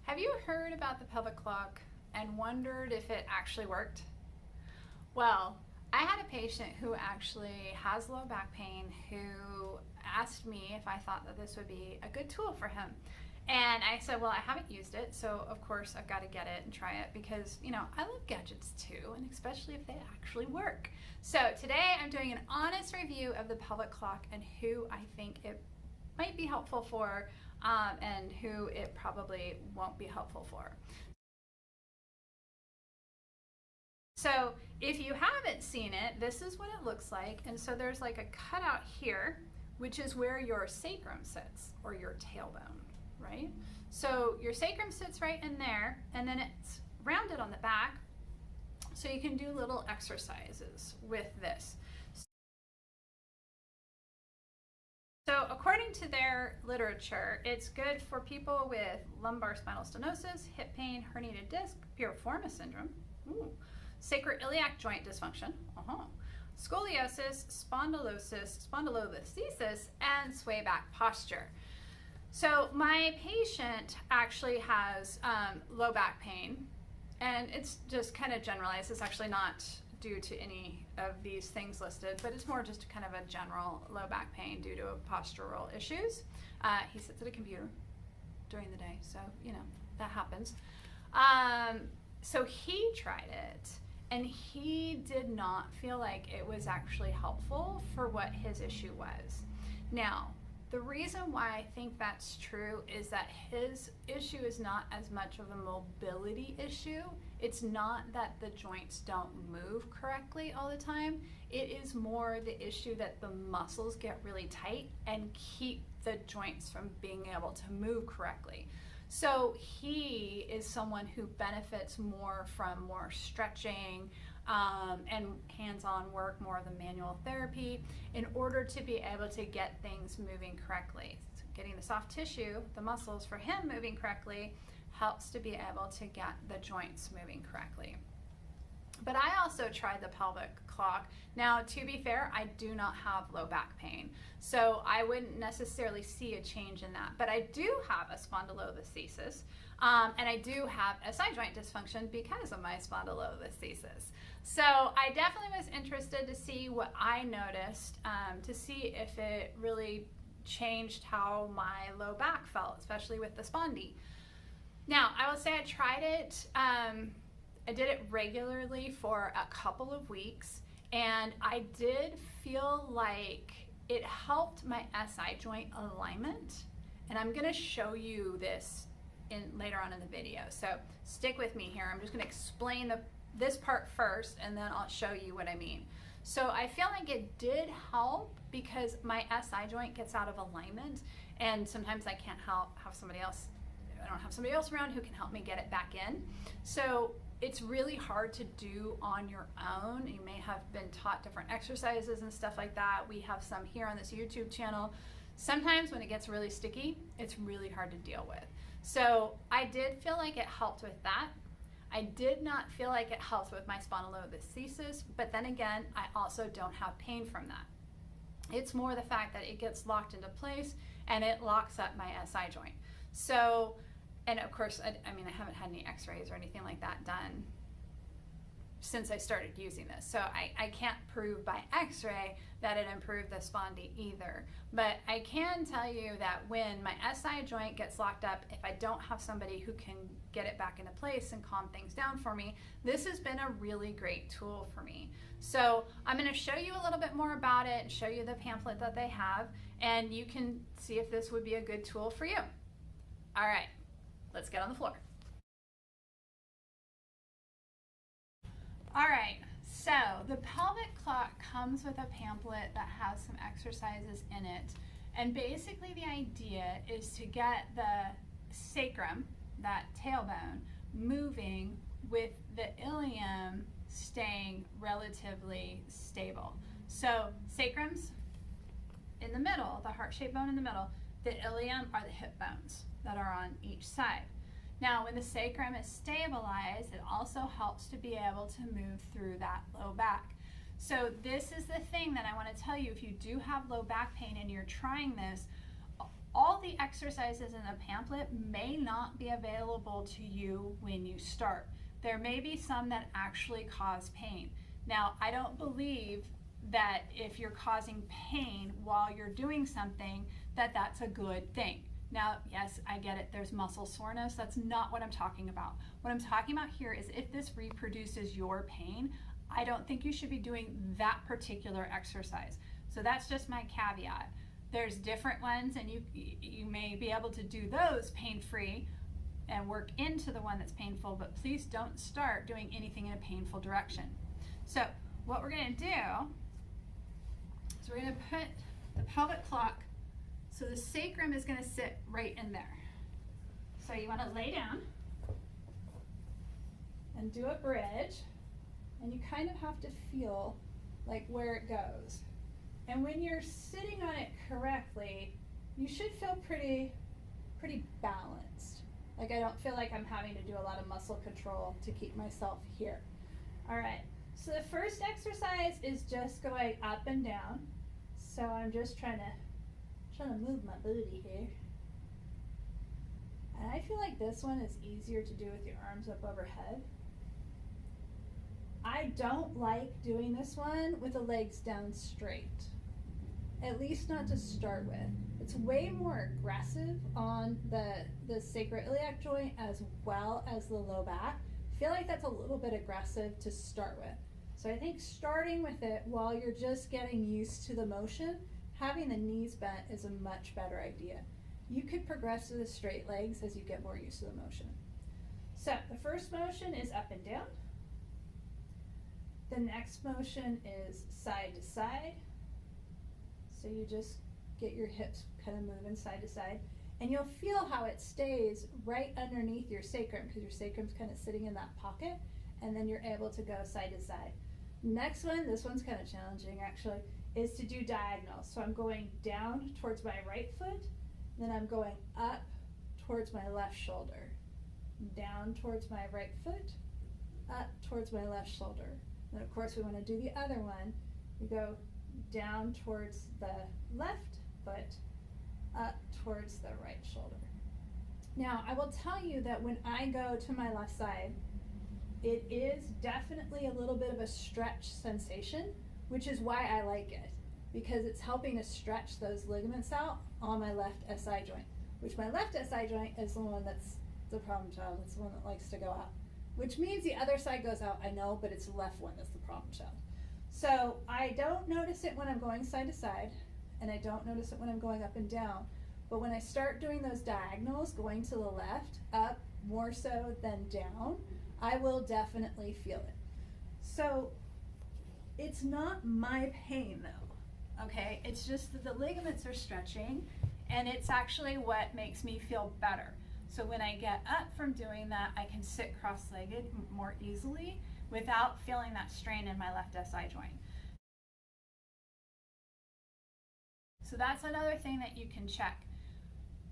Have you heard about the pelvic clock and wondered if it actually worked? Well, I had a patient who actually has low back pain who asked me if I thought that this would be a good tool for him. And I said, well, I haven't used it, so of course I've got to get it and try it because, you know, I love gadgets too, and especially if they actually work. So today I'm doing an honest review of the pelvic clock and who I think it might be helpful for and who it probably won't be helpful for. So if you haven't seen it, this is what it looks like. And so there's like a cutout here, which is where your sacrum sits, or your tailbone, right? So your sacrum sits right in there, and then it's rounded on the back. So you can do little exercises with this. So according to their literature, it's good for people with lumbar spinal stenosis, hip pain, herniated disc, piriformis syndrome, sacroiliac joint dysfunction, scoliosis, spondylolisthesis, and sway back posture. So my patient actually has low back pain, and it's just kind of generalized. It's actually not due to any of these things listed, but it's more just kind of a general low back pain due to postural issues. He sits at a computer during the day, so you know that happens. So he tried it, and he did not feel like it was actually helpful for what his issue was. Now, the reason why I think that's true is that his issue is not as much of a mobility issue. It's not that the joints don't move correctly all the time. It is more the issue that the muscles get really tight and keep the joints from being able to move correctly. So he is someone who benefits more from more stretching and hands-on work, more of the manual therapy, in order to be able to get things moving correctly. So getting the soft tissue, the muscles for him moving correctly, helps to be able to get the joints moving correctly. But I also tried the pelvic clock. Now, to be fair, I do not have low back pain, so I wouldn't necessarily see a change in that. But I do have a spondylolisthesis, and I do have SI joint dysfunction because of my spondylolisthesis. So I definitely was interested to see what I noticed, to see if it really changed how my low back felt, especially with the spondy. Now, I will say I tried it. I did it regularly for a couple of weeks, and I did feel like it helped my SI joint alignment. And I'm going to show you this later on in the video. So stick with me here. I'm just going to explain this part first, and then I'll show you what I mean. So I feel like it did help because my SI joint gets out of alignment, and sometimes I can't have somebody else. I don't have somebody else around who can help me get it back in. So it's really hard to do on your own. You may have been taught different exercises and stuff like that. We have some here on this YouTube channel. Sometimes when it gets really sticky, it's really hard to deal with. So I did feel like it helped with that. I did not feel like it helped with my spondylolisthesis, but then again, I also don't have pain from that. It's more the fact that it gets locked into place and it locks up my SI joint. So, and of course, I mean, I haven't had any x-rays or anything like that done since I started using this. So I can't prove by x-ray that it improved the spondy either. But I can tell you that when my SI joint gets locked up, if I don't have somebody who can get it back into place and calm things down for me, this has been a really great tool for me. So I'm going to show you a little bit more about it and show you the pamphlet that they have, and you can see if this would be a good tool for you. All right. Let's get on the floor. All right, so the pelvic clock comes with a pamphlet that has some exercises in it. And basically the idea is to get the sacrum, that tailbone, moving with the ilium staying relatively stable. So sacrum's in the middle, the heart-shaped bone in the middle. The ilium are the hip bones that are on each side. Now, when the sacrum is stabilized, it also helps to be able to move through that low back. So this is the thing that I want to tell you. If you do have low back pain and you're trying this, all the exercises in the pamphlet may not be available to you when you start. There may be some that actually cause pain. Now, I don't believe that if you're causing pain while you're doing something, that that's a good thing. Now, yes, I get it, there's muscle soreness. That's not what I'm talking about. What I'm talking about here is if this reproduces your pain, I don't think you should be doing that particular exercise. So that's just my caveat. There's different ones, and you may be able to do those pain-free and work into the one that's painful, but please don't start doing anything in a painful direction. So what we're gonna do is we're gonna put the pelvic clock, so the sacrum is gonna sit right in there. So you wanna lay down and do a bridge, and you kind of have to feel like where it goes. And when you're sitting on it correctly, you should feel pretty balanced. Like I don't feel like I'm having to do a lot of muscle control to keep myself here. All right, so the first exercise is just going up and down. So I'm just trying to move my booty here. And I feel like this one is easier to do with your arms up overhead. I don't like doing this one with the legs down straight. At least not to start with. It's way more aggressive on the sacroiliac joint as well as the low back. I feel like that's a little bit aggressive to start with. So I think starting with it while you're just getting used to the motion, having the knees bent is a much better idea. You could progress to the straight legs as you get more used to the motion. So the first motion is up and down. The next motion is side to side. So you just get your hips kind of moving side to side. And you'll feel how it stays right underneath your sacrum because your sacrum's kind of sitting in that pocket, and then you're able to go side to side. Next one, this one's kind of challenging actually, is to do diagonal. So I'm going down towards my right foot, then I'm going up towards my left shoulder, down towards my right foot, up towards my left shoulder. Then of course we want to do the other one. We go down towards the left foot, up towards the right shoulder. Now I will tell you that when I go to my left side, it is definitely a little bit of a stretch sensation, which is why I like it, because it's helping to stretch those ligaments out on my left SI joint, which my left SI joint is the one that's the problem child. It's the one that likes to go out, which means the other side goes out, I know, but it's the left one that's the problem child. So I don't notice it when I'm going side to side, and I don't notice it when I'm going up and down. But when I start doing those diagonals, going to the left, up more so than down, I will definitely feel it. So it's not my pain though, okay? It's just that the ligaments are stretching, and it's actually what makes me feel better. So when I get up from doing that, I can sit cross-legged more easily without feeling that strain in my left SI joint. So that's another thing that you can check.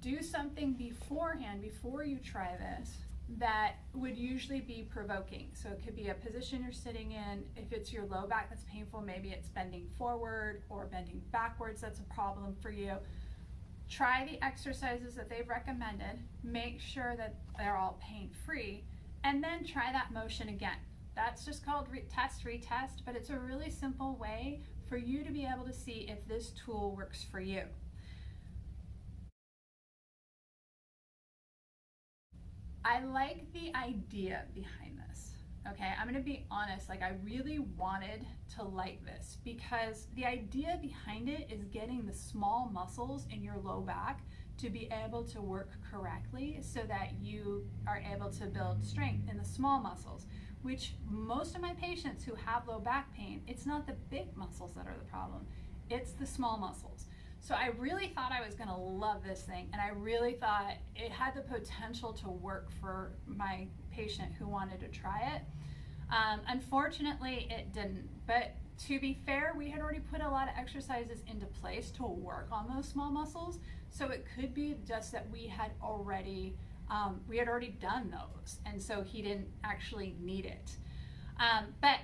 Do something beforehand, before you try this, that would usually be provoking. So it could be a position you're sitting in. If it's your low back that's painful, maybe it's bending forward or bending backwards, that's a problem for you. Try the exercises that they've recommended, make sure that they're all pain-free, and then try that motion again. That's just called test, retest, but it's a really simple way for you to be able to see if this tool works for you. I like the idea behind this, okay? I'm gonna be honest, like I really wanted to like this because the idea behind it is getting the small muscles in your low back to be able to work correctly so that you are able to build strength in the small muscles, which most of my patients who have low back pain, it's not the big muscles that are the problem, it's the small muscles. So I really thought I was gonna love this thing, and I really thought it had the potential to work for my patient who wanted to try it. Unfortunately, it didn't, but to be fair, we had already put a lot of exercises into place to work on those small muscles, so it could be just that we had already done those, and so he didn't actually need it. But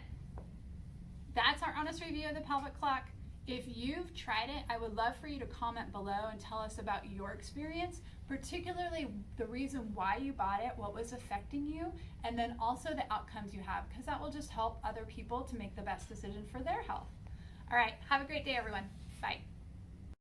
that's our honest review of the pelvic clock. If you've tried it, I would love for you to comment below and tell us about your experience, particularly the reason why you bought it, what was affecting you, and then also the outcomes you have, because that will just help other people to make the best decision for their health. All right, have a great day, everyone. Bye.